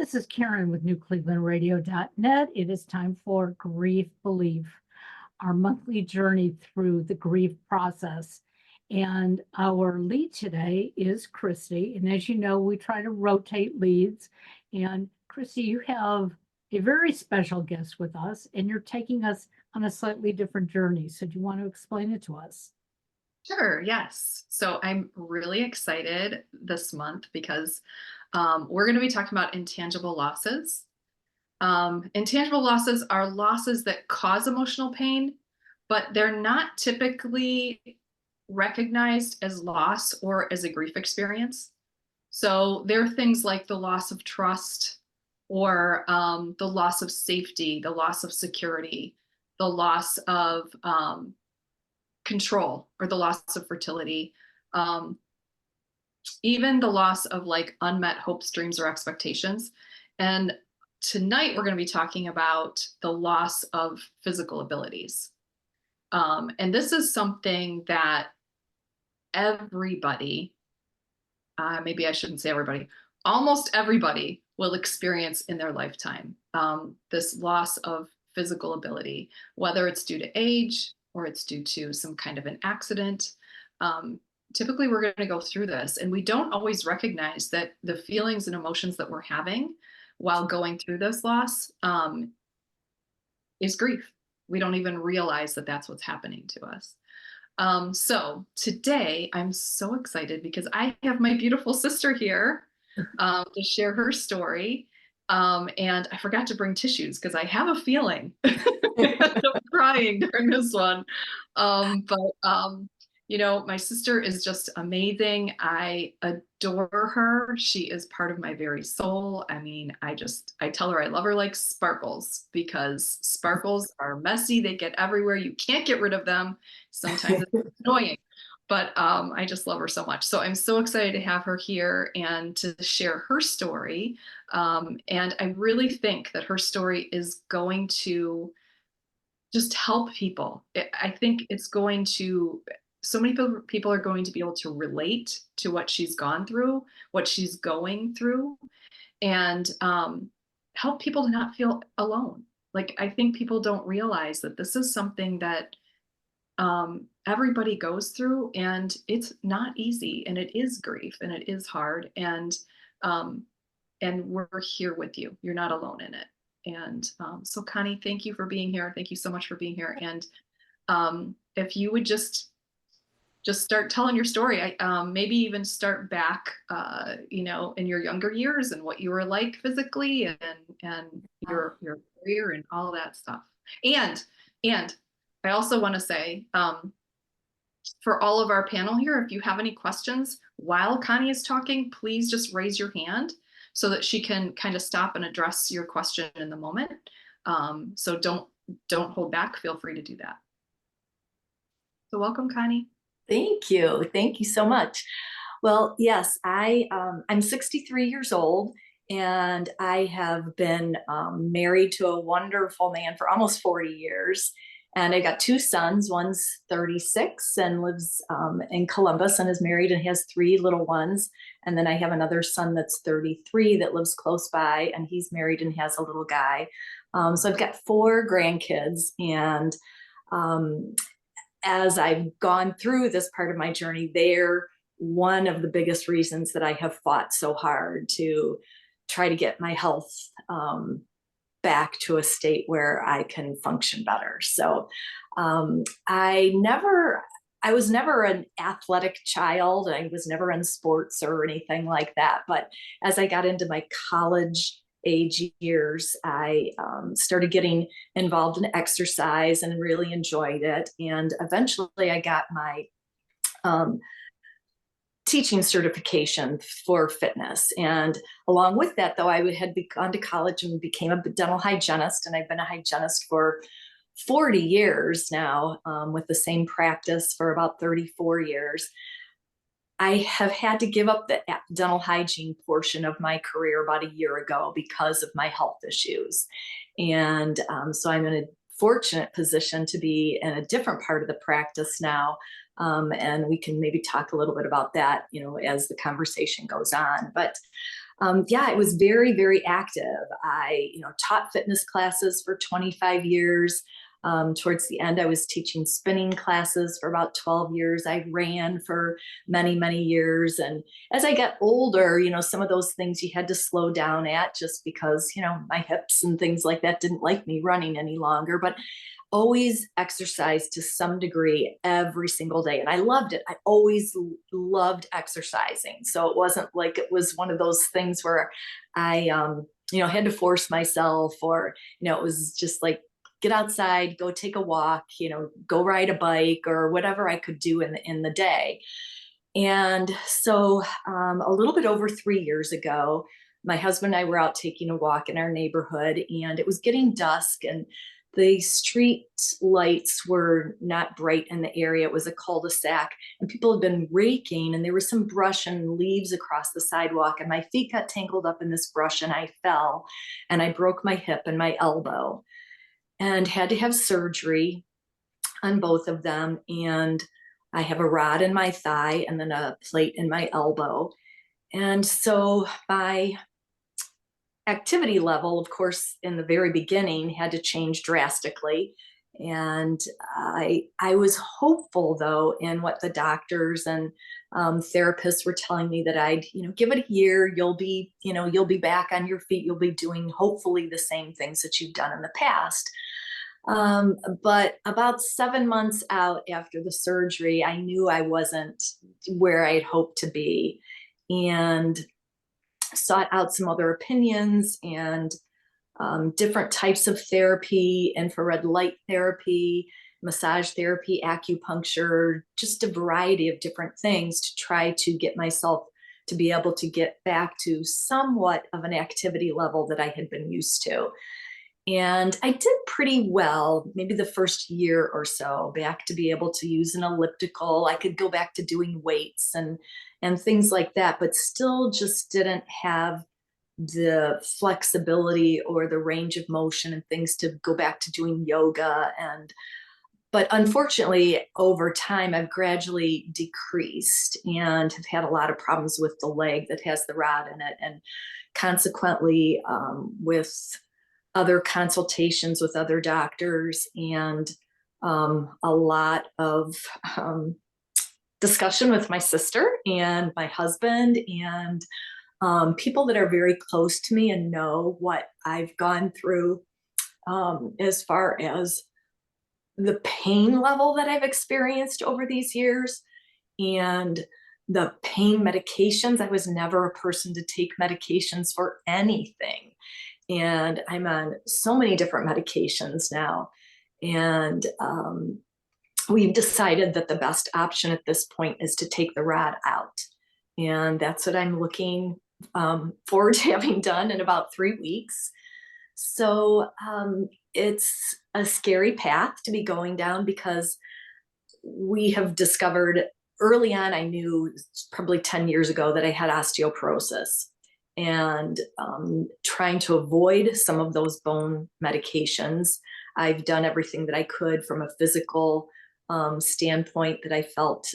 This is Karen with newclevelandradio.net. It is time for Grief BeLIEF, our monthly journey through the grief process. And our lead today is Kristy. And as you know, we try to rotate leads. And Kristy, you have a very special guest with us, and you're taking us on a slightly different journey. So do you want to explain it to us? Sure, yes. So I'm really excited this month because we're going to be talking about intangible losses. Intangible losses are losses that cause emotional pain, but they're not typically recognized as loss or as a grief experience. So there are things like the loss of trust or the loss of safety, the loss of security, the loss of control or the loss of fertility, even the loss of like unmet hopes, dreams, or expectations. And tonight we're going to be talking about the loss of physical abilities. And this is something that everybody, maybe I shouldn't say everybody, almost everybody will experience in their lifetime. This loss of physical ability, whether it's due to age, or it's due to some kind of an accident. Typically, we're going to go through this, and we don't always recognize that the feelings and emotions that we're having while going through this loss is grief. We don't even realize that that's what's happening to us. So today, I'm so excited because I have my beautiful sister here to share her story. And I forgot to bring tissues because I have a feeling I'm crying during this one. You know, my sister is just amazing. I adore her. She is part of my very soul. I mean, I tell her I love her like sparkles because sparkles are messy. They get everywhere. You can't get rid of them. Sometimes it's annoying. But I just love her so much. So I'm so excited to have her here and to share her story. And I really think that her story is going to just help people. I think it's going to, so many people are going to be able to relate to what she's gone through, what she's going through, and help people to not feel alone. Like, I think people don't realize that this is something that everybody goes through, and it's not easy, and it is grief, and it is hard, and we're here with you. You're not alone in it. And so Connie, thank you for being here. Thank you so much for being here. And if you would just start telling your story, maybe even start back, you know, in your younger years and what you were like physically and your career and all that stuff. And I also want to say, for all of our panel here, if you have any questions while Connie is talking, please just raise your hand so that she can kind of stop and address your question in the moment. So don't hold back. Feel free to do that. So welcome, Connie. Thank you. Thank you so much. Well, yes, I'm 63 years old, and I have been married to a wonderful man for almost 40 years. And I got two sons. One's 36 and lives in Columbus and is married and has three little ones. And then I have another son that's 33 that lives close by, and he's married and has a little guy. So I've got four grandkids. And as I've gone through this part of my journey, they're one of the biggest reasons that I have fought so hard to try to get my health back to a state where I can function better. So I was never an athletic child. I was never in sports or anything like that. But as I got into my college age years, I started getting involved in exercise and really enjoyed it. And eventually I got my teaching certification for fitness. And along with that, though, I had gone to college and became a dental hygienist. And I've been a hygienist for 40 years now, with the same practice for about 34 years. I have had to give up the dental hygiene portion of my career about a year ago because of my health issues. And so I'm in a fortunate position to be in a different part of the practice now. And we can maybe talk a little bit about that, you know, as the conversation goes on. But Yeah, it was very, very active. I, taught fitness classes for 25 years. Towards the end, I was teaching spinning classes for about 12 years. I ran for many, many years. And as I got older, some of those things you had to slow down at just because, my hips and things like that didn't like me running any longer. But always exercise to some degree every single day. And I loved it. I always loved exercising. So it wasn't like it was one of those things where I, had to force myself, or, it was just like, get outside, go take a walk, go ride a bike, or whatever I could do in the day. And so a little bit over 3 years ago, my husband and I were out taking a walk in our neighborhood, and it was getting dusk, and the street lights were not bright in the area. It was a cul-de-sac, and people had been raking, and there was some brush and leaves across the sidewalk, and my feet got tangled up in this brush, and I fell, and I broke my hip and my elbow, and had to have surgery on both of them. And I have a rod in my thigh and then a plate in my elbow. And so my activity level, of course, in the very beginning had to change drastically. And I was hopeful, though, in what the doctors and therapists were telling me, that I'd, give it a year, you'll be back on your feet, you'll be doing hopefully the same things that you've done in the past. But about 7 months out after the surgery, I knew I wasn't where I had hoped to be, and sought out some other opinions and different types of therapy, infrared light therapy, massage therapy, acupuncture, just a variety of different things to try to get myself to be able to get back to somewhat of an activity level that I had been used to. And I did pretty well, maybe the first year or so, back to be able to use an elliptical. I could go back to doing weights and things like that, but still just didn't have the flexibility or the range of motion and things to go back to doing yoga. But unfortunately, over time, I've gradually decreased and have had a lot of problems with the leg that has the rod in it. And consequently, with other consultations with other doctors and a lot of discussion with my sister and my husband and people that are very close to me and know what I've gone through as far as the pain level that I've experienced over these years and the pain medications. I was never a person to take medications for anything. And I'm on so many different medications now. And we've decided that the best option at this point is to take the rod out. And that's what I'm looking forward to having done in about 3 weeks. So it's a scary path to be going down, because we have discovered early on, I knew probably 10 years ago that I had osteoporosis. And trying to avoid some of those bone medications, I've done everything that I could from a physical standpoint that I felt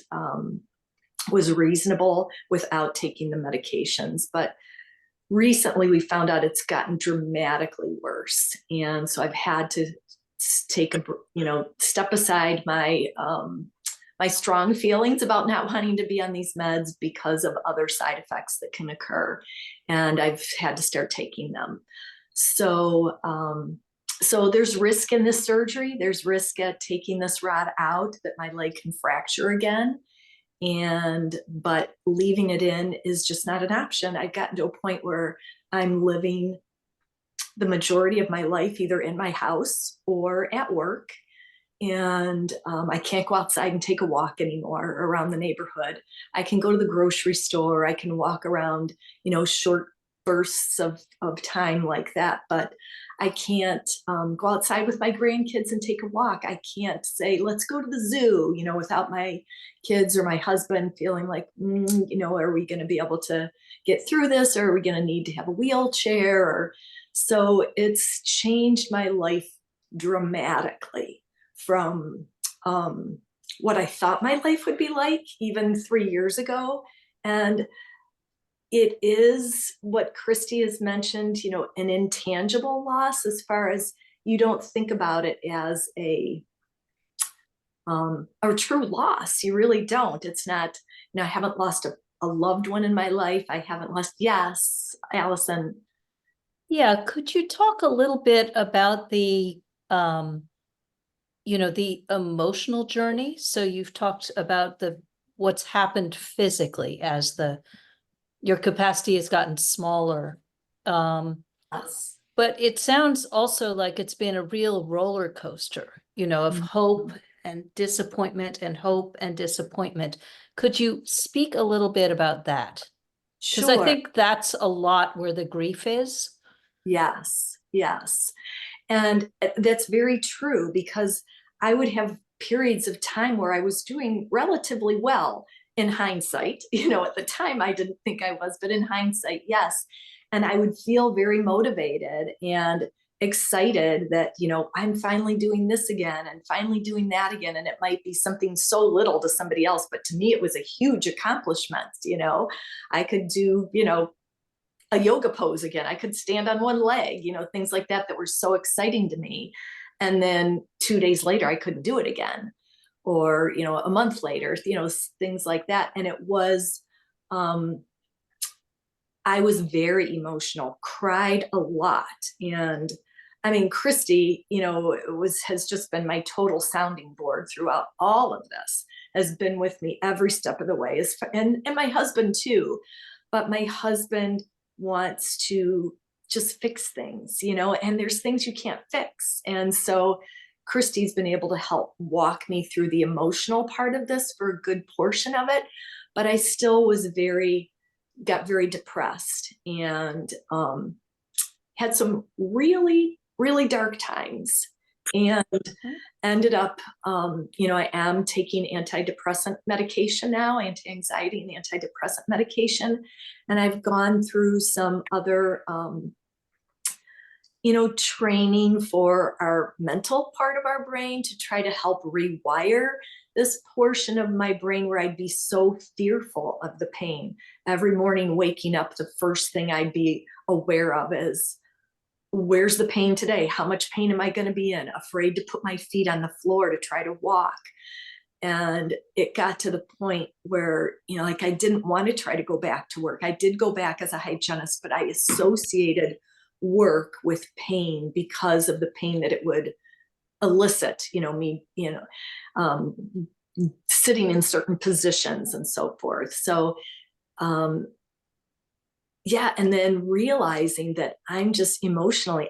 was reasonable without taking the medications. But recently we found out it's gotten dramatically worse. And so I've had to take step aside my strong feelings about not wanting to be on these meds because of other side effects that can occur. And I've had to start taking them. So, so there's risk in this surgery. There's risk at taking this rod out that my leg can fracture again. But leaving it in is just not an option. I've gotten to a point where I'm living the majority of my life either in my house or at work. And I can't go outside and take a walk anymore around the neighborhood. I can go to the grocery store. I can walk around, short bursts of time like that. But I can't go outside with my grandkids and take a walk. I can't say, let's go to the zoo, without my kids or my husband feeling like, are we going to be able to get through this? Or are we going to need to have a wheelchair? So it's changed my life dramatically from what I thought my life would be like even 3 years ago. And it is what Kristy has mentioned, you know, an intangible loss, as far as you don't think about it as a true loss. You really don't. It's not, you know, I haven't lost a loved one in my life. I haven't lost, yes, Allison. Yeah, could you talk a little bit about the, you know, the emotional journey? So you've talked about what's happened physically as your capacity has gotten smaller. Yes. But it sounds also like it's been a real roller coaster, you know, of hope and disappointment and hope and disappointment. Could you speak a little bit about that? Because I think that's a lot where the grief is. Yes, yes. And that's very true, because I would have periods of time where I was doing relatively well in hindsight. You know, at the time I didn't think I was, but in hindsight, yes. And I would feel very motivated and excited that, you know, I'm finally doing this again and finally doing that again. And it might be something so little to somebody else, but to me, it was a huge accomplishment. You know, I could do, you know, a yoga pose again. I could stand on one leg, you know, things like that were so exciting to me. And then 2 days later, I couldn't do it again. Or, you know, a month later, you know, things like that. And it was, I was very emotional, cried a lot. And I mean, Kristy, you know, has just been my total sounding board throughout all of this, has been with me every step of the way, and my husband too. But my husband wants to just fix things, you know, and there's things you can't fix. And so Kristy's been able to help walk me through the emotional part of this for a good portion of it. But I still got very depressed and had some really, really dark times, and ended up, you know, I am taking antidepressant medication now, anti-anxiety and antidepressant medication. And I've gone through some other, you know, training for our mental part of our brain to try to help rewire this portion of my brain where I'd be so fearful of the pain. Every morning waking up, the first thing I'd be aware of is, where's the pain today? How much pain am I going to be in? Afraid to put my feet on the floor to try to walk. And it got to the point where, you know, like I didn't want to try to go back to work. I did go back as a hygienist, but I associated work with pain because of the pain that it would elicit, you know, me, you know, sitting in certain positions and so forth. So, yeah. And then realizing that I'm just emotionally,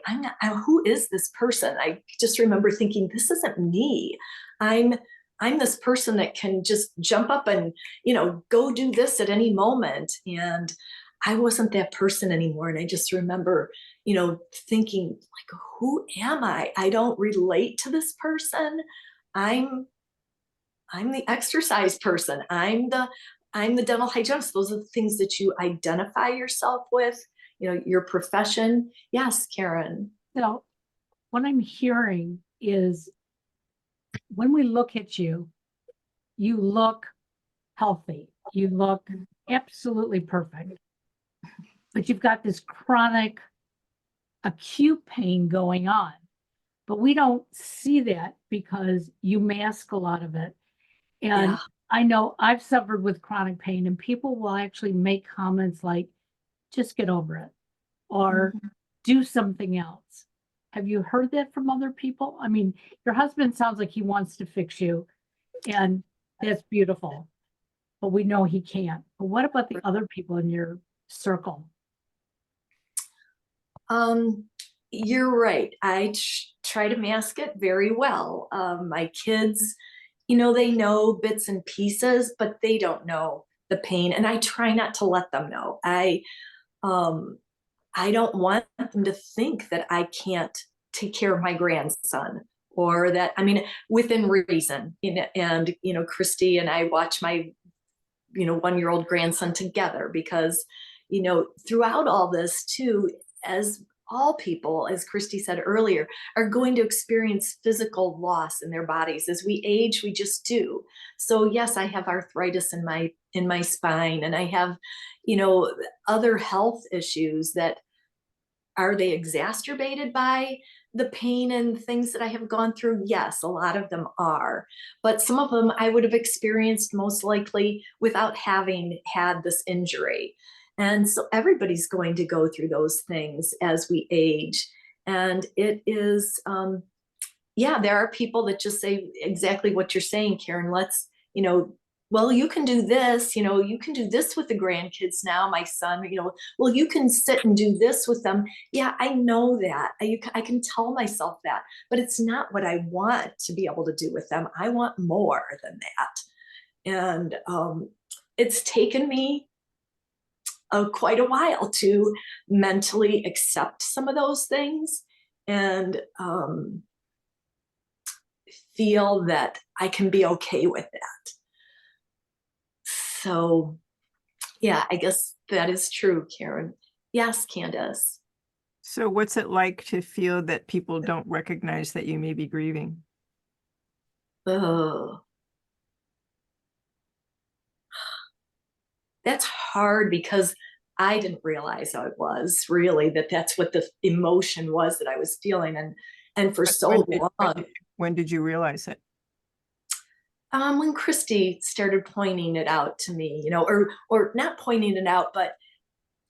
who is this person? I just remember thinking, this isn't me. I'm this person that can just jump up and, you know, go do this at any moment. And I wasn't that person anymore. And I just remember, you know, thinking like, who am I? I don't relate to this person. I'm the exercise person. I'm the dental hygienist. Those are the things that you identify yourself with, you know, your profession. Yes, Karen. So what I'm hearing is, when we look at you, you look healthy. You look absolutely perfect. But you've got this chronic, acute pain going on. But we don't see that because you mask a lot of it. And Yeah. I know I've suffered with chronic pain, and people will actually make comments like, just get over it, or do something else. Have you heard that from other people? I mean, your husband sounds like he wants to fix you, and that's beautiful, but we know he can't. But what about the other people in your circle? You're right. I try to mask it very well. My kids, you know, they know bits and pieces, but they don't know the pain. And I try not to let them know. I don't want them to think that I can't take care of my grandson, or that, I mean, within reason. And, you know, Kristy and I watch my, you know, 1-year-old grandson together, because, you know, throughout all this too, as all people, as Kristy said earlier, are going to experience physical loss in their bodies. As we age, we just do. So yes, I have arthritis in my spine, and I have, other health issues that, are they exacerbated by the pain and things that I have gone through? Yes, a lot of them are. But some of them I would have experienced most likely without having had this injury. And so everybody's going to go through those things as we age. And it is, there are people that just say exactly what you're saying, Karen. Let's, well, you can do this, you can do this with the grandkids now, my son, well, you can sit and do this with them. Yeah, I know that. I can tell myself that, but it's not what I want to be able to do with them. I want more than that. And it's taken me quite a while to mentally accept some of those things and feel that I can be okay with that. So, yeah, I guess that is true, Karen. Yes, Candace. So what's it like to feel that people don't recognize that you may be grieving? Oh, that's hard because I didn't realize how it was really, that's what the emotion was that I was feeling. And for so long. When did you realize it? When Kristy started pointing it out to me, or not pointing it out, but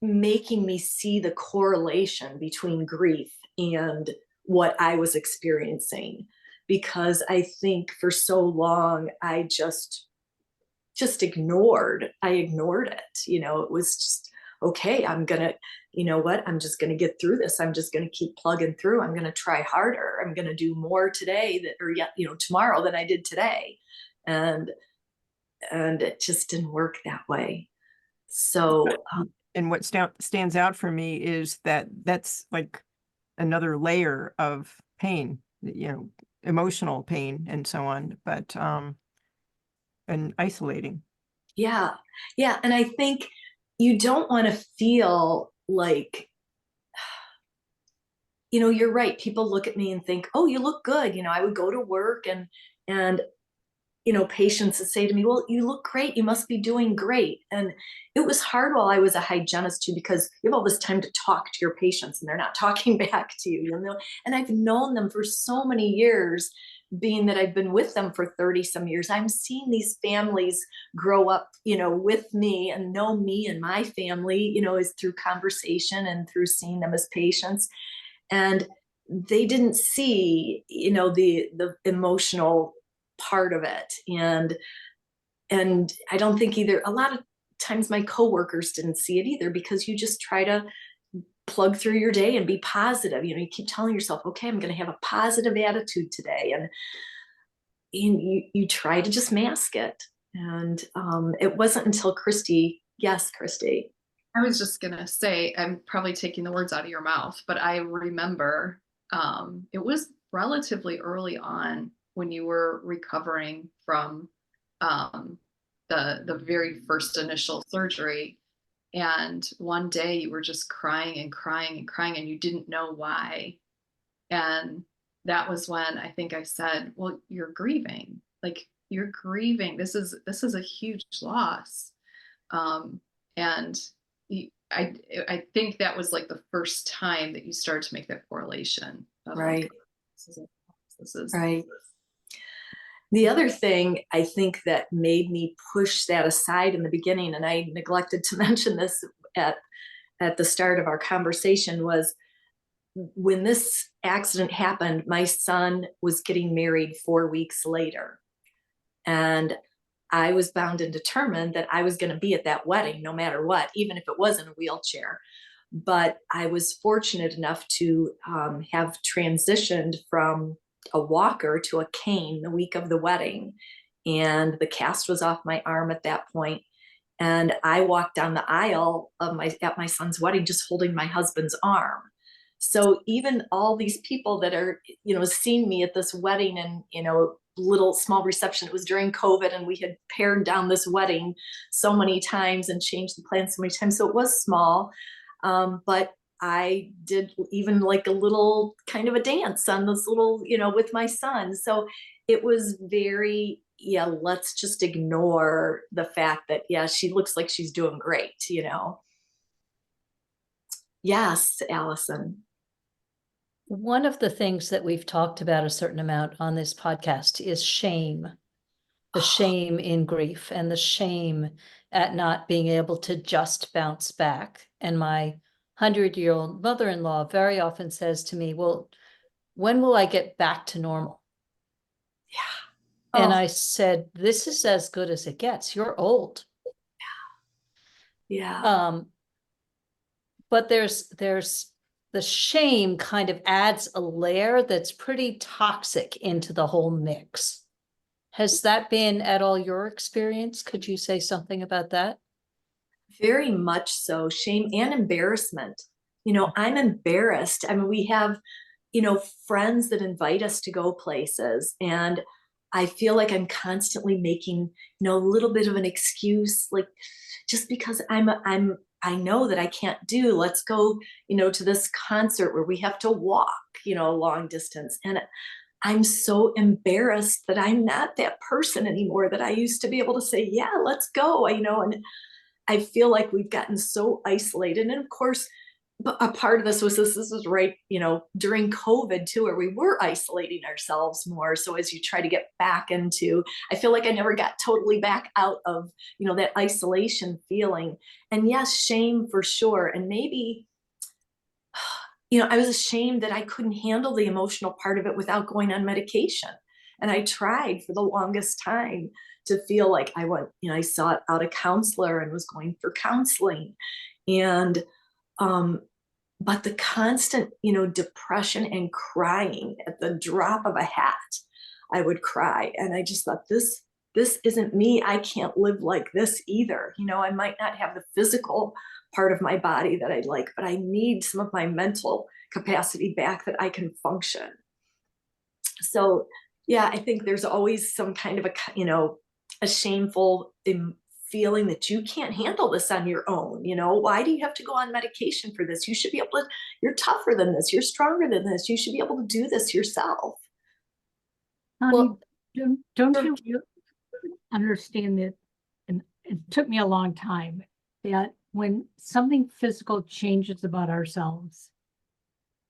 making me see the correlation between grief and what I was experiencing. Because I think for so long, I just ignored it. It was just, okay, I'm gonna, I'm just gonna get through this. I'm just gonna keep plugging through. I'm gonna try harder. I'm gonna do more today tomorrow than I did today. And it just didn't work that way. So, and what stands out for me is that that's like another layer of pain, emotional pain and so on, but, and isolating. Yeah. And I think you don't want to feel like, you're right. People look at me and think, oh, you look good. I would go to work and patients would say to me, well, you look great. You must be doing great. And it was hard while I was a hygienist too, because you have all this time to talk to your patients and they're not talking back to you, and I've known them for so many years, being that I've been with them for 30 some years. I'm seeing these families grow up, with me and know me and my family, is through conversation and through seeing them as patients. And they didn't see, the emotional part of it. And I don't think either, a lot of times my coworkers didn't see it either, because you just try to plug through your day and be positive. You keep telling yourself, okay, I'm going to have a positive attitude today. And you try to just mask it. And it wasn't until Kristy. Yes, Kristy. I was just going to say, I'm probably taking the words out of your mouth, but I remember it was relatively early on when you were recovering from the very first initial surgery. And one day you were just crying and crying and crying, and you didn't know why. And that was when I think I said, well, you're grieving. Like, you're grieving. This is a huge loss. And I think that was like the first time that you started to make that correlation. Right. This is right. The other thing I think that made me push that aside in the beginning, and I neglected to mention this at the start of our conversation, was when this accident happened, my son was getting married 4 weeks later. And I was bound and determined that I was going to be at that wedding no matter what, even if it was in a wheelchair. But I was fortunate enough to have transitioned from a walker to a cane the week of the wedding. And the cast was off my arm at that point. And I walked down the aisle at my son's wedding, just holding my husband's arm. So even all these people that are, seeing me at this wedding and, little small reception, it was during COVID, and we had pared down this wedding so many times and changed the plan so many times. So it was small, but I did even like a little kind of a dance on this little, with my son. So it was very, yeah, let's just ignore the fact that, yeah, she looks like she's doing great. Yes, Allison. One of the things that we've talked about a certain amount on this podcast is shame, the shame in grief and the shame at not being able to just bounce back. And my 100-year-old mother-in-law very often says to me, well, when will I get back to normal? Yeah. And Oh. I said, this is as good as it gets. You're old. Yeah. But there's the shame kind of adds a layer that's pretty toxic into the whole mix. Has that been at all your experience? Could you say something about that? Very much so. Shame and embarrassment. I'm embarrassed. I mean, we have, friends that invite us to go places, and I feel like I'm constantly making, a little bit of an excuse, like just because I know that I can't do, let's go, to this concert where we have to walk, long distance. And I'm so embarrassed that I'm not that person anymore that I used to be able to say, yeah, let's go, and I feel like we've gotten so isolated. And of course, a part of this was this was right, during COVID too, where we were isolating ourselves more. So as you try to get back into, I feel like I never got totally back out of, that isolation feeling. And yes, shame for sure. And maybe, I was ashamed that I couldn't handle the emotional part of it without going on medication. And I tried for the longest time to feel like I went, I sought out a counselor and was going for counseling. And, but the constant, depression and crying at the drop of a hat, I would cry. And I just thought, this isn't me. I can't live like this either. I might not have the physical part of my body that I like, but I need some of my mental capacity back that I can function. So yeah, I think there's always some kind of a shameful feeling that you can't handle this on your own. Why do you have to go on medication for this? You should be able to, you're tougher than this. You're stronger than this. You should be able to do this yourself. Connie, don't you understand that? And it took me a long time, that when something physical changes about ourselves,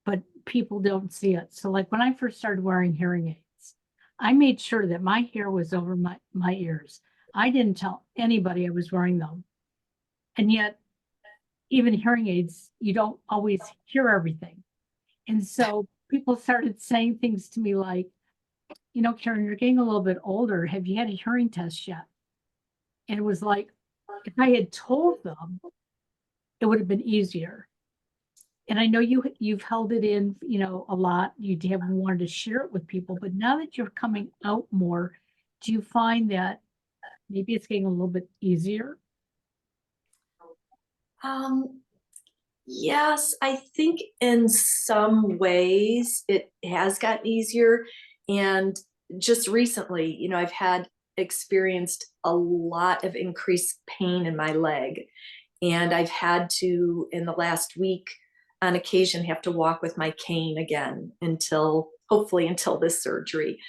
but people don't see it. So like when I first started wearing hearing aids, I made sure that my hair was over my ears. I didn't tell anybody I was wearing them. And yet, even hearing aids, you don't always hear everything. And so people started saying things to me like, Karen, you're getting a little bit older. Have you had a hearing test yet? And it was like, if I had told them, it would have been easier. And I know you've held it in, a lot. You haven't wanted to share it with people, but now that you're coming out more, do you find that maybe it's getting a little bit easier? Yes, I think in some ways it has gotten easier. And just recently, I've experienced a lot of increased pain in my leg. And I've had to, in the last week, on occasion, have to walk with my cane again hopefully until this surgery.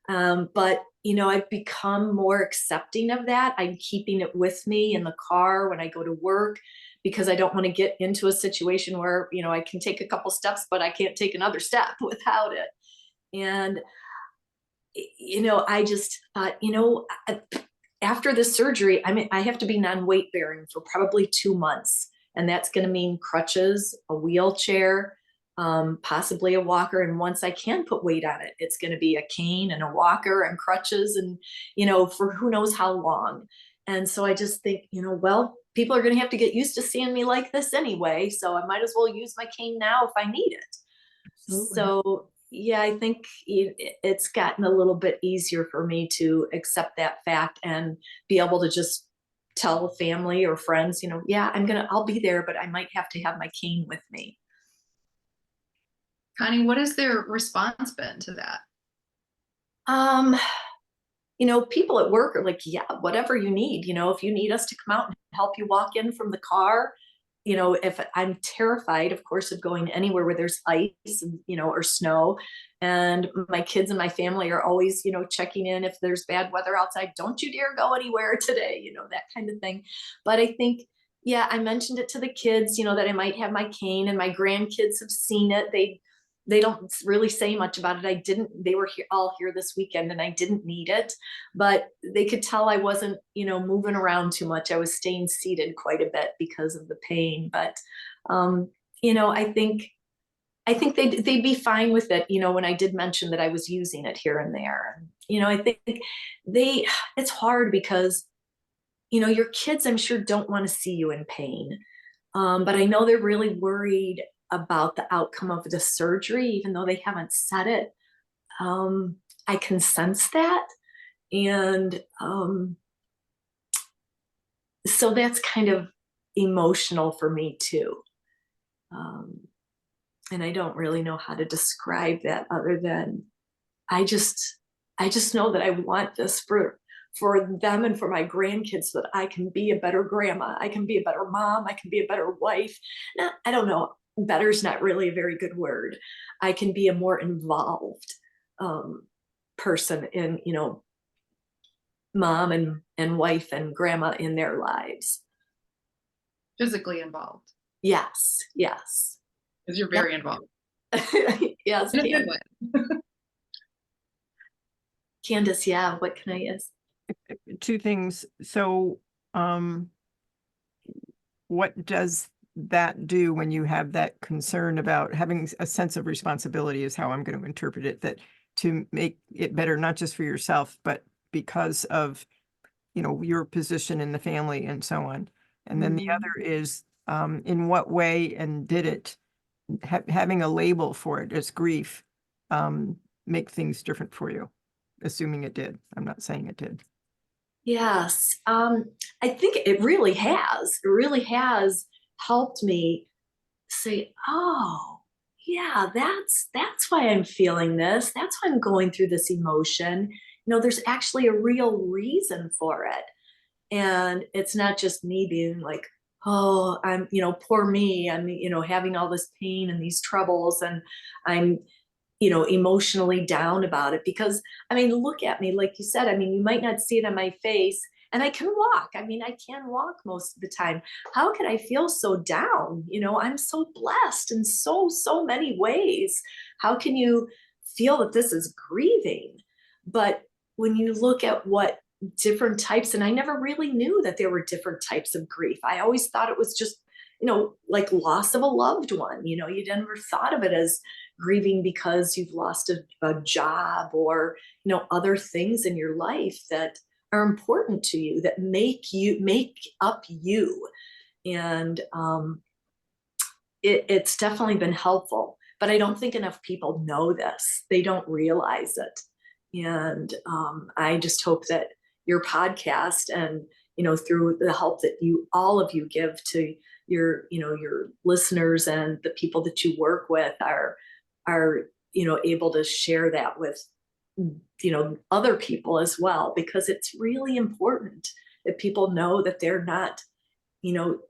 But, I've become more accepting of that. I'm keeping it with me in the car when I go to work, because I don't want to get into a situation where, I can take a couple steps, but I can't take another step without it. And, I just thought, after this surgery, I have to be non-weight bearing for probably 2 months. And that's going to mean crutches, a wheelchair, possibly a walker. And once I can put weight on it, it's going to be a cane and a walker and crutches and, for who knows how long. And so I just think, well, people are going to have to get used to seeing me like this anyway. So I might as well use my cane now if I need it. Absolutely. So yeah, I think it's gotten a little bit easier for me to accept that fact and be able to just tell family or friends, yeah, I'll be there, but I might have to have my cane with me. Connie, what has their response been to that? People at work are like, yeah, whatever you need, if you need us to come out and help you walk in from the car, if I'm terrified, of course, of going anywhere where there's ice and, or snow, and my kids and my family are always, checking in if there's bad weather outside, don't you dare go anywhere today, that kind of thing. But I think, yeah, I mentioned it to the kids, that I might have my cane, and my grandkids have seen it. They don't really say much about it. They were all here this weekend, and I didn't need it, but they could tell I wasn't, moving around too much. I was staying seated quite a bit because of the pain. But, I think they'd be fine with it, when I did mention that I was using it here and there. And, I think it's hard because, your kids, I'm sure, don't want to see you in pain. But I know they're really worried about the outcome of the surgery, even though they haven't said it. I can sense that. And so that's kind of emotional for me too. And I don't really know how to describe that other than I just know that I want this for them and for my grandkids, so that I can be a better grandma, I can be a better mom, I can be a better wife. Now, I don't know, better's not really a very good word. I can be a more involved person in, mom and wife and grandma in their lives. Physically involved. Yes. Because you're very involved. Yes. In a good way. Candace, yeah, what can I ask? Two things. So, what does that do when you have that concern about having a sense of responsibility, is how I'm going to interpret it, that to make it better, not just for yourself, but because of, your position in the family and so on. And then the other is, in what way, and did it, having a label for it as grief, make things different for you? Assuming it did. I'm not saying it did. Yes. I think it really has. It really has helped me say, oh, yeah, that's why I'm feeling this. That's why I'm going through this emotion. There's actually a real reason for it. And it's not just me being like, oh, I'm, poor me. I'm, having all this pain and these troubles, and I'm, emotionally down about it. Because, look at me, like you said, you might not see it on my face, and I can walk. I can walk most of the time. How can I feel so down? I'm so blessed in so many ways. How can you feel that this is grieving? But when you look at what different types, and I never really knew that there were different types of grief. I always thought it was just, like loss of a loved one. You never thought of it as grieving because you've lost a job, or, other things in your life that are important to you, that make up you. And it's definitely been helpful. But I don't think enough people know this. They don't realize it. And I just hope that your podcast, and through the help that all of you give to your listeners and the people that you work with, are able to share that with other people as well, because it's really important that people know that they're not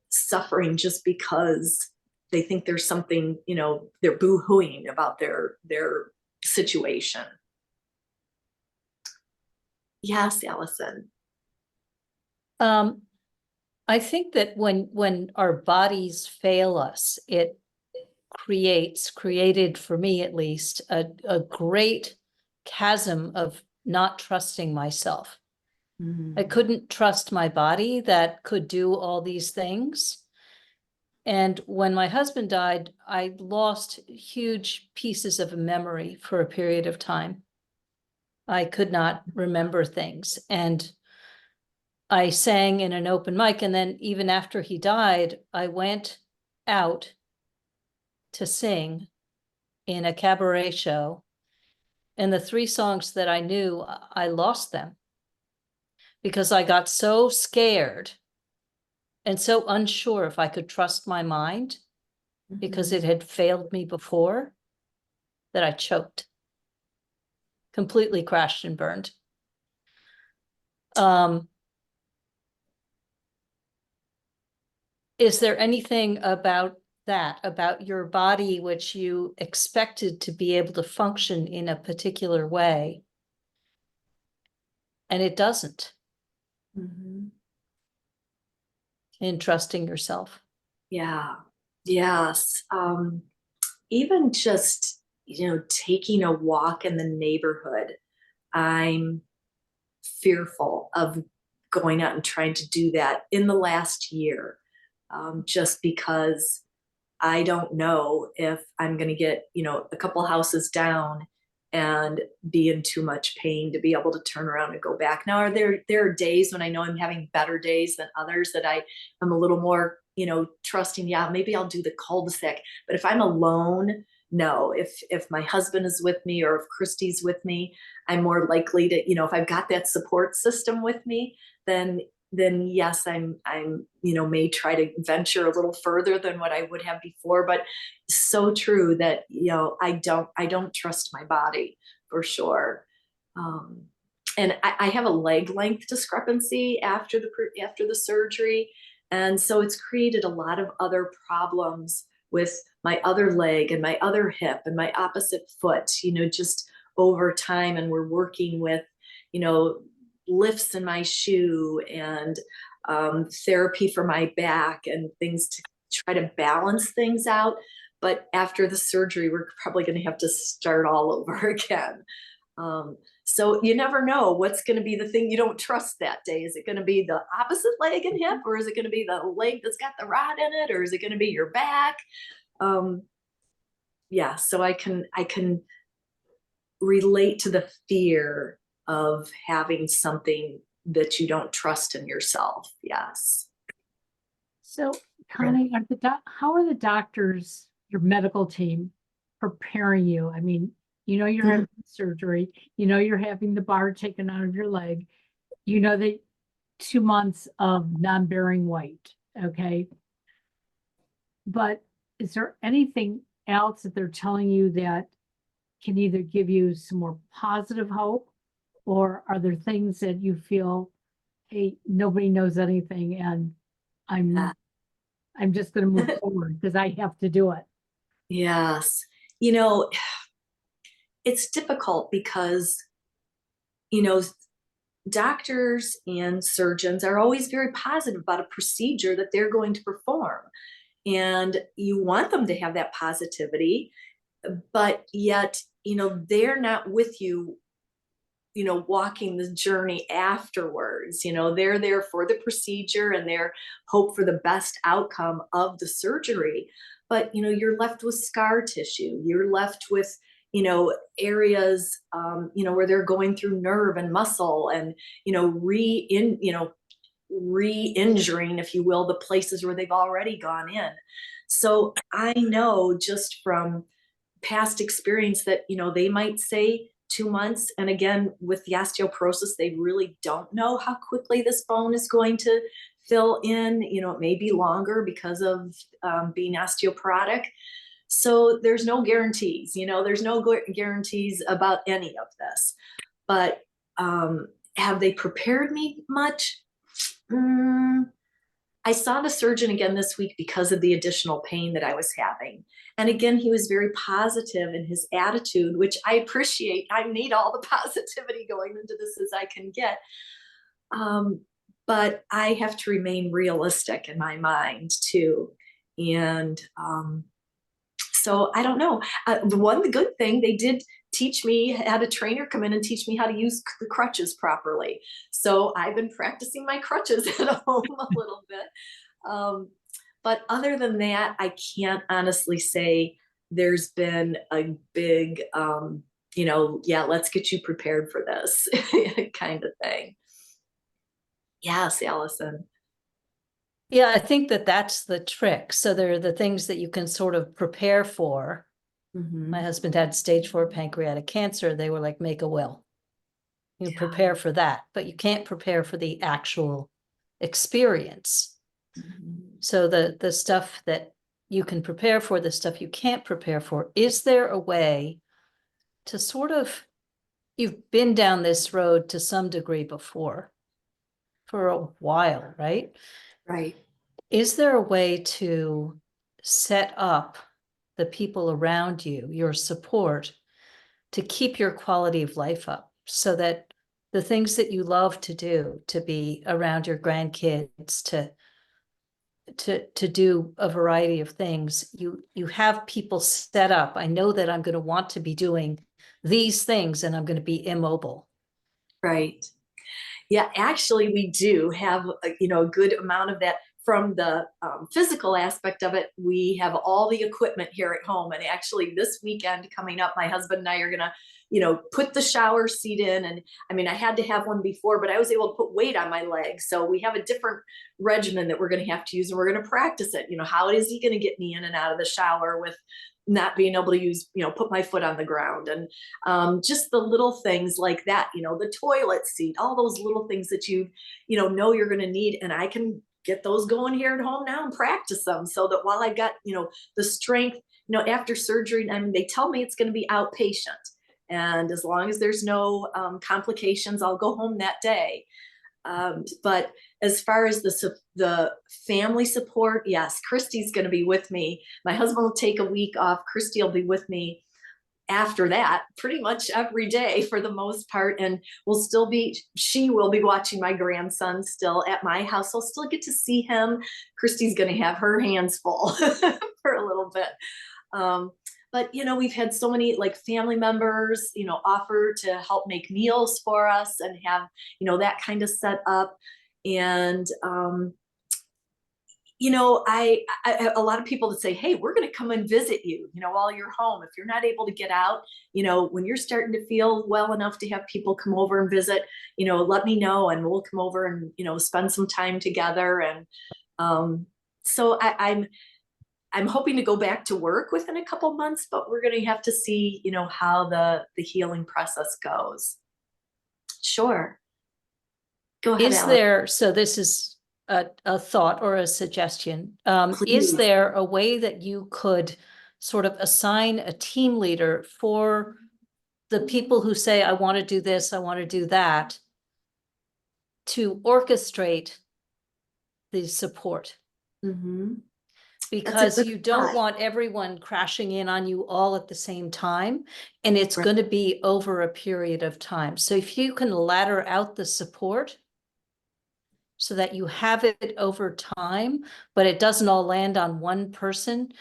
suffering just because they think there's something, they're boo-hooing about their situation. Yes, Allison. I think that when our bodies fail us, it created for me at least, a great chasm of not trusting myself. I couldn't trust my body that could do all these things. And when my husband died, I lost huge pieces of memory for a period of time. I could not remember things. And I sang in an open mic. And then even after he died, I went out to sing in a cabaret show. And the 3 songs that I knew, I lost them because I got so scared and so unsure if I could trust my mind, because it had failed me before, that I choked. Completely crashed and burned. is there anything about that, about your body, which you expected to be able to function in a particular way, and it doesn't, Mhm. in trusting yourself? Yeah. Yes. Even just, taking a walk in the neighborhood, I'm fearful of going out and trying to do that in the last year, just because I don't know if I'm going to get, a couple houses down and be in too much pain to be able to turn around and go back. Now, there are days when I know I'm having better days than others that I'm a little more, trusting. Yeah, maybe I'll do the cul-de-sac. But if I'm alone, no. If my husband is with me or if Kristy's with me, I'm more likely to, if I've got that support system with me, then yes, I'm may try to venture a little further than what I would have before. But so true that I don't trust my body for sure. And I have a leg length discrepancy after the surgery, and so it's created a lot of other problems with my other leg and my other hip and my opposite foot. Just over time, and we're working with lifts in my shoe and therapy for my back and things to try to balance things out. But after the surgery, we're probably going to have to start all over again. So you never know what's going to be the thing you don't trust that day. Is it going to be the opposite leg and hip, or is it going to be the leg that's got the rod in it, or is it going to be your back? Yeah, so I can relate to the fear of having something that you don't trust in yourself. Yes. So, Connie, how are the doctors, your medical team, preparing you? I mean, you're having surgery, you're having the bar taken out of your leg, that 2 months of non-bearing weight, okay? But is there anything else that they're telling you that can either give you some more positive hope, or are there things that you feel, hey, nobody knows anything and I'm just going to move forward because I have to do it? Yes. It's difficult because, doctors and surgeons are always very positive about a procedure that they're going to perform. And you want them to have that positivity, but yet, they're not with you, walking the journey afterwards. They're there for the procedure and their hope for the best outcome of the surgery. But, you're left with scar tissue. You're left with, areas, where they're going through nerve and muscle and, re-injuring, if you will, the places where they've already gone in. So I know just from past experience that, they might say 2 months. And again, with the osteoporosis, they really don't know how quickly this bone is going to fill in. It may be longer because of being osteoporotic. So there's no guarantees, there's no guarantees about any of this. But have they prepared me much? I saw the surgeon again this week because of the additional pain that I was having. And again, he was very positive in his attitude, which I appreciate. I need all the positivity going into this as I can get. But I have to remain realistic in my mind too. And so I don't know. The good thing, they did teach me, had a trainer come in and teach me how to use the crutches properly. So I've been practicing my crutches at home a little bit. But other than that, I can't honestly say there's been a big, let's get you prepared for this kind of thing. Yes, Allison. Yeah, I think that's the trick. So there are the things that you can sort of prepare for. Mm-hmm. My husband had stage 4 pancreatic cancer. They were like, make a will. You prepare for that, but you can't prepare for the actual experience. Mm-hmm. So the stuff that you can prepare for, the stuff you can't prepare for, is there a way to sort of, you've been down this road to some degree before for a while, right? Right. Is there a way to set up the people around you, your support, to keep your quality of life up so that the things that you love to do, to be around your grandkids, to do a variety of things, you have people set up. I know that I'm going to want to be doing these things and I'm going to be immobile. Right. Yeah, actually, we do have a good amount of that. From the physical aspect of it, we have all the equipment here at home. And actually, this weekend coming up, my husband and I are gonna, put the shower seat in. And I mean, I had to have one before, but I was able to put weight on my legs. So we have a different regimen that we're gonna have to use, and we're gonna practice it. How is he gonna get me in and out of the shower with not being able to use, put my foot on the ground, and just the little things like that, the toilet seat, all those little things that know you're going to need. And I can get those going here at home now and practice them, so that while I got, the strength, after surgery, I mean, they tell me it's going to be outpatient. And as long as there's no complications, I'll go home that day. But as far as the family support, yes, Kristy's going to be with me. My husband will take a week off. Kristy will be with me after that pretty much every day for the most part. And she will be watching my grandson still at my house. I'll still get to see him. Kristy's going to have her hands full for a little bit. But, we've had so many family members, offer to help make meals for us and have, that kind of set up. And, a lot of people that say, hey, we're going to come and visit you, while you're home. If you're not able to get out, when you're starting to feel well enough to have people come over and visit, let me know and we'll come over and, spend some time together. And so I'm hoping to go back to work within a couple months, but we're going to have to see, how the healing process goes. Sure. Go ahead, Alice. So this is a thought or a suggestion. Is Please. there a way that you could sort of assign a team leader for the people who say, I want to do this, I want to do that, to orchestrate the support? Mm-hmm. Because you don't thought. want everyone crashing in on you all at the same time, and it's Right. going to be over a period of time. So if you can ladder out the support so that you have it over time, but it doesn't all land on one person,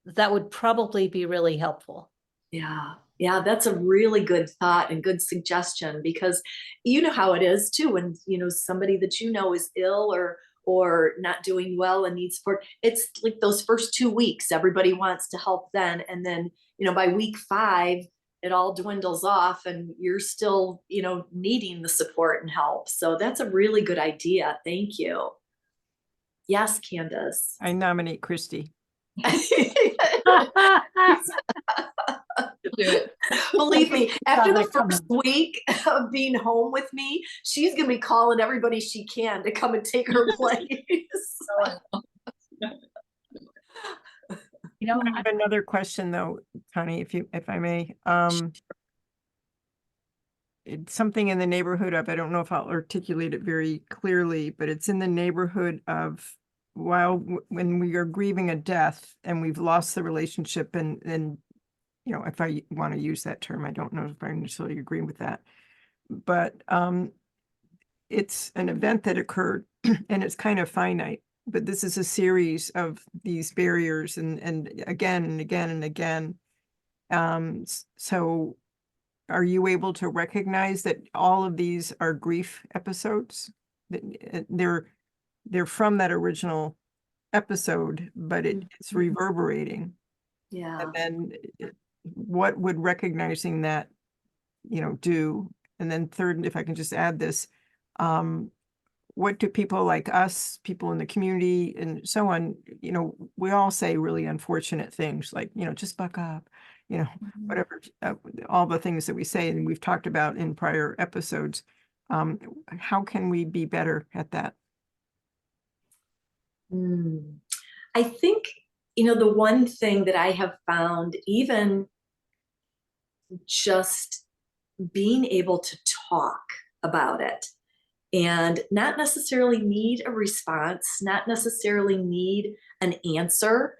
that would probably be really helpful. Yeah. Yeah, that's a really good thought and good suggestion, because you know how it is too, when somebody that is ill or not doing well and needs support. It's like those first 2 weeks, everybody wants to help then. And then, by week 5, it all dwindles off and you're still, needing the support and help. So that's a really good idea. Thank you. Yes, Candace. I nominate Kristy. Do it. Believe me, after the first week of being home with me, she's going to be calling everybody she can to come and take her place. I have another question though, Connie, if I may. It's something in the neighborhood of, I don't know if I'll articulate it very clearly, but it's in the neighborhood of, when we are grieving a death and we've lost the relationship, and if I want to use that term, I don't know if I necessarily agree with that, but it's an event that occurred and it's kind of finite, but this is a series of these barriers and again and again and again. So are you able to recognize that all of these are grief episodes? They're from that original episode, but it's reverberating. Yeah. And then what would recognizing that, do? And then third, if I can just add this, what do people like us, people in the community and so on, we all say really unfortunate things like, just buck up, whatever, all the things that we say and we've talked about in prior episodes. How can we be better at that? I think, the one thing that I have found, even just being able to talk about it, and not necessarily need a response, not necessarily need an answer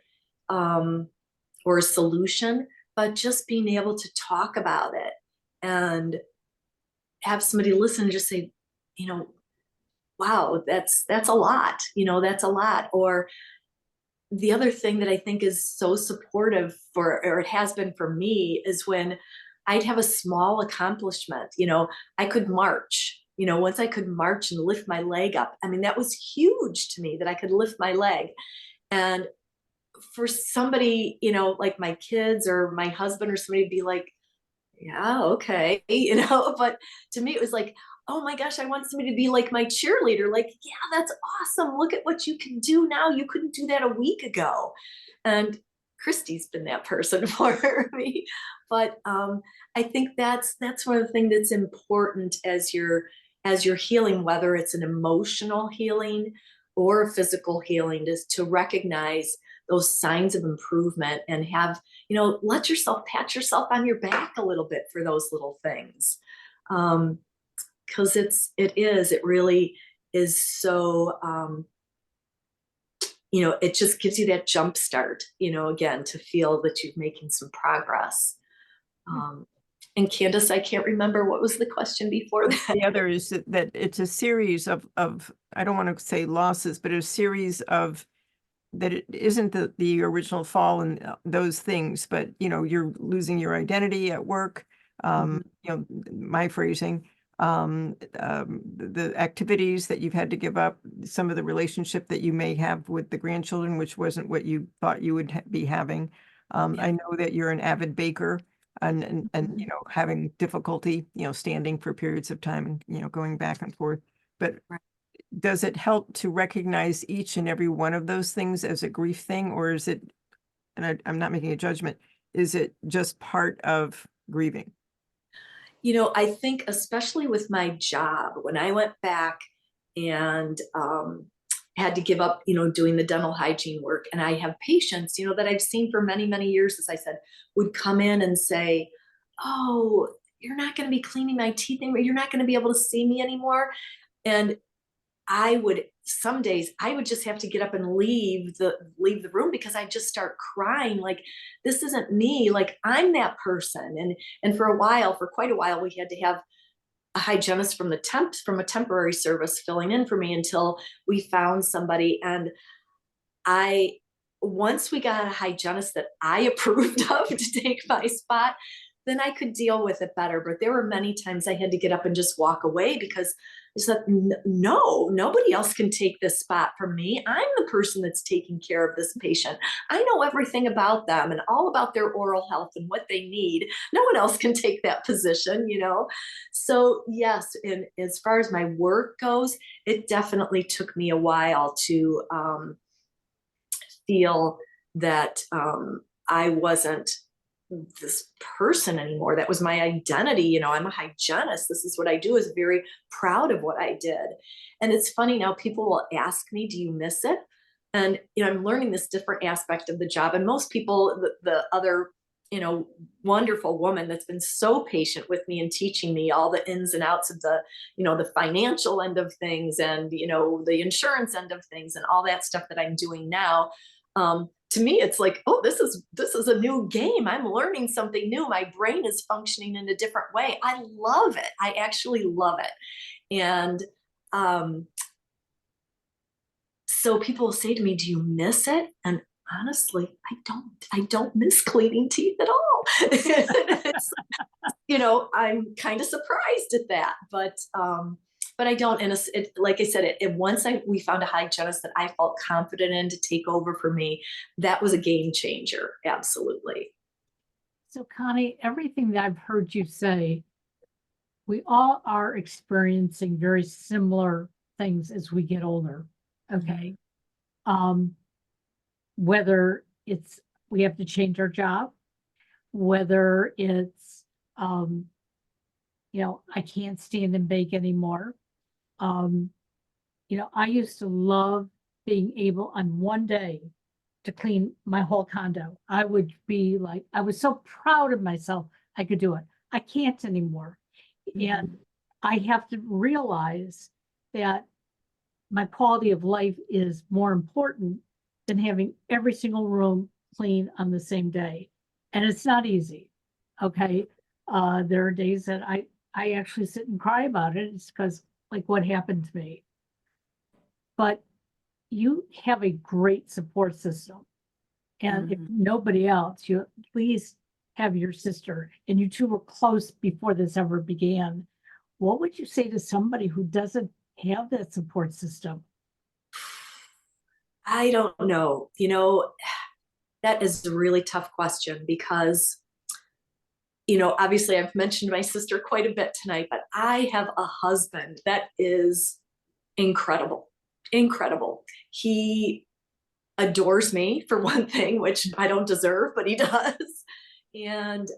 or a solution, but just being able to talk about it and have somebody listen and just say, you know, wow, that's a lot, you know, that's a lot. Or the other thing that I think is so supportive for, or it has been for me, is when I'd have a small accomplishment, you know, I could march, you know, once I could march and lift my leg up. I mean, that was huge to me that I could lift my leg. And for somebody, you know, like my kids or my husband or somebody to be like, yeah, okay, you know, but to me it was like, oh my gosh, I want somebody to be like my cheerleader. Like, yeah, that's awesome. Look at what you can do now. You couldn't do that a week ago. And Kristy's been that person for me. But I think that's one of the things that's important as you're healing, whether it's an emotional healing or a physical healing, is to recognize those signs of improvement and have, you know, let yourself pat yourself on your back a little bit for those little things. Because it really is so, you know, it just gives you that jump start, you know, again, to feel that you're making some progress. And Candace, I can't remember what was the question before that. The other is that it's a series of, I don't want to say losses, but a series of, that it isn't the original fall and those things, but, you know, you're losing your identity at work, you know, my phrasing, the activities that you've had to give up, some of the relationship that you may have with the grandchildren, which wasn't what you thought you would be having. I know that you're an avid baker and you know, having difficulty, you know, standing for periods of time and, you know, going back and forth. But does it help to recognize each and every one of those things as a grief thing, or is it, and I'm not making a judgment, is it just part of grieving? You know, I think especially with my job, when I went back and had to give up, you know, doing the dental hygiene work, and I have patients, you know, that I've seen for many, many years, as I said, would come in and say, oh, you're not going to be cleaning my teeth anymore. You're not going to be able to see me anymore. And some days I would just have to get up and leave the room, because I just start crying. Like, this isn't me. Like, I'm that person. And for quite a while, we had to have a hygienist from a temporary service filling in for me until we found somebody. And once we got a hygienist that I approved of to take my spot, then I could deal with it better. But there were many times I had to get up and just walk away, because I said, no, nobody else can take this spot from me. I'm the person that's taking care of this patient. I know everything about them and all about their oral health and what they need. No one else can take that position, you know? So yes, and as far as my work goes, it definitely took me a while to feel that I wasn't this person anymore. That was my identity. You know, I'm a hygienist. This is what I do. Is very proud of what I did. And it's funny now, people will ask me, do you miss it? And, you know, I'm learning this different aspect of the job. And most people, the other, you know, wonderful woman that's been so patient with me and teaching me all the ins and outs of the, you know, the financial end of things and, you know, the insurance end of things and all that stuff that I'm doing now. To me, it's like, oh, this is a new game. I'm learning something new. My brain is functioning in a different way. I love it. I actually love it. And so people will say to me, do you miss it? And honestly, I don't miss cleaning teeth at all. You know, I'm kind of surprised at that, but I don't. And like I said, once we found a hygienist that I felt confident in to take over for me, that was a game changer. Absolutely. So Connie, everything that I've heard you say, we all are experiencing very similar things as we get older. Okay. Whether it's, we have to change our job, whether it's, you know, I can't stand and bake anymore. You know, I used to love being able on one day to clean my whole condo. I would be like, I was so proud of myself. I could do it. I can't anymore. And I have to realize that my quality of life is more important than having every single room clean on the same day. And it's not easy. Okay. There are days that I actually sit and cry about it. It's because like what happened to me. But you have a great support system. And if nobody else, you at least have your sister, and you two were close before this ever began. What would you say to somebody who doesn't have that support system? I don't know. That is a really tough question because, obviously I've mentioned my sister quite a bit tonight, but I have a husband that is incredible, incredible. He adores me for one thing, which I don't deserve, but he does. And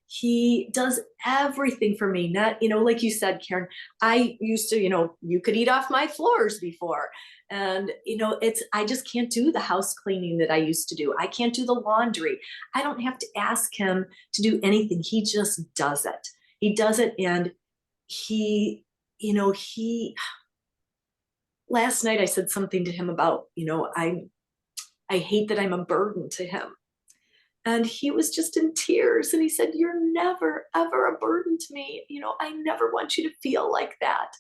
he does everything for me. Not, like you said, Karen, I used to, you could eat off my floors before. And, I just can't do the house cleaning that I used to do. I can't do the laundry. I don't have to ask him to do anything. He just does it. He does it. And he last night I said something to him about, I hate that I'm a burden to him. And he was just in tears. And he said, "You're never, ever a burden to me. I never want you to feel like that."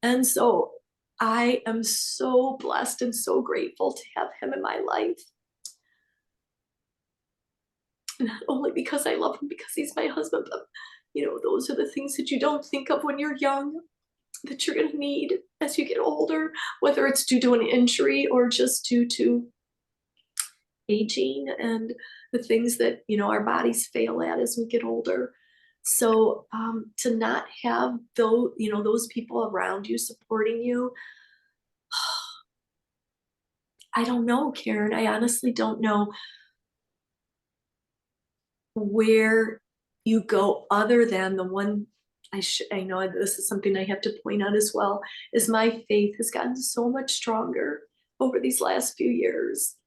And so I am so blessed and so grateful to have him in my life. Not only because I love him, because he's my husband, but, those are the things that you don't think of when you're young, that you're going to need as you get older, whether it's due to an injury or just due to aging and the things that our bodies fail at as we get older. So to not have those people around you supporting you, I don't know, Karen. I honestly don't know where you go other than the one. I know this is something I have to point out as well, is my faith has gotten so much stronger over these last few years.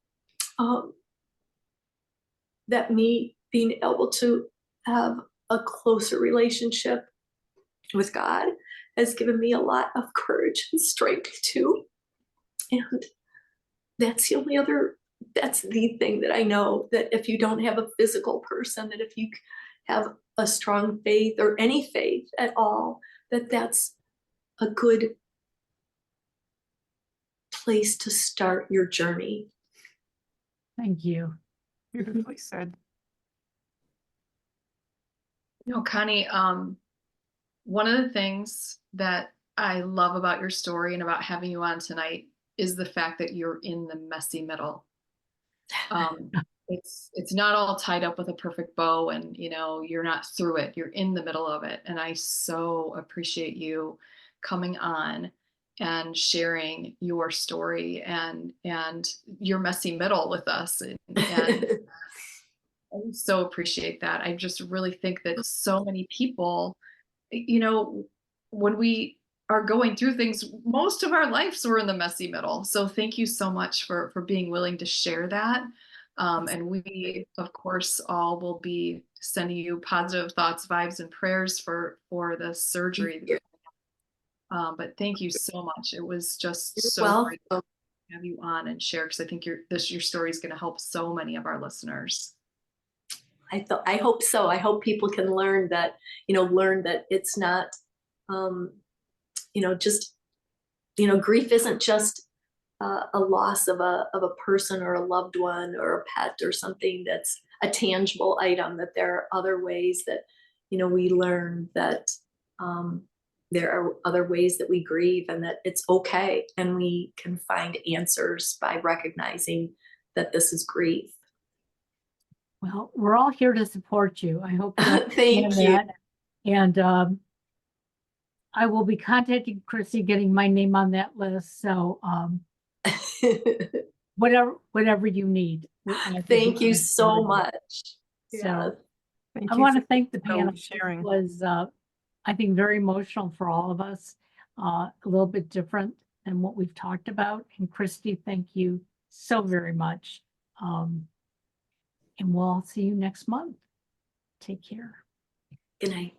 That me being able to have a closer relationship with God has given me a lot of courage and strength too. And that's the thing that I know, that if you don't have a physical person, that if you have a strong faith or any faith at all, that's a good place to start your journey. Thank you. Beautifully said. Connie, one of the things that I love about your story and about having you on tonight is the fact that you're in the messy middle. It's not all tied up with a perfect bow, and you're not through it. You're in the middle of it, and I so appreciate you coming on and sharing your story and your messy middle with us. And I so appreciate that. I just really think that so many people, when we are going through things, most of our lives we're in the messy middle. So thank you so much for being willing to share that. And we, of course, all will be sending you positive thoughts, vibes, and prayers for the surgery. But thank you so much. It was just so great to have you on and share, because I think your story is going to help so many of our listeners. I hope so. I hope people can learn that it's not, just, grief isn't just a loss of a person or a loved one or a pet or something that's a tangible item, that there are other ways that, we learn that there are other ways that we grieve, and that it's okay. And we can find answers by recognizing that this is grief. Well, we're all here to support you. I hope you Thank you. that. And I will be contacting Kristy, getting my name on that list. So whatever you need. Thank you so much. So Thank I you want to for thank the panel. sharing. It was, I think, very emotional for all of us, a little bit different than what we've talked about. And Kristy, thank you so very much. And we'll see you next month. Take care. Good night.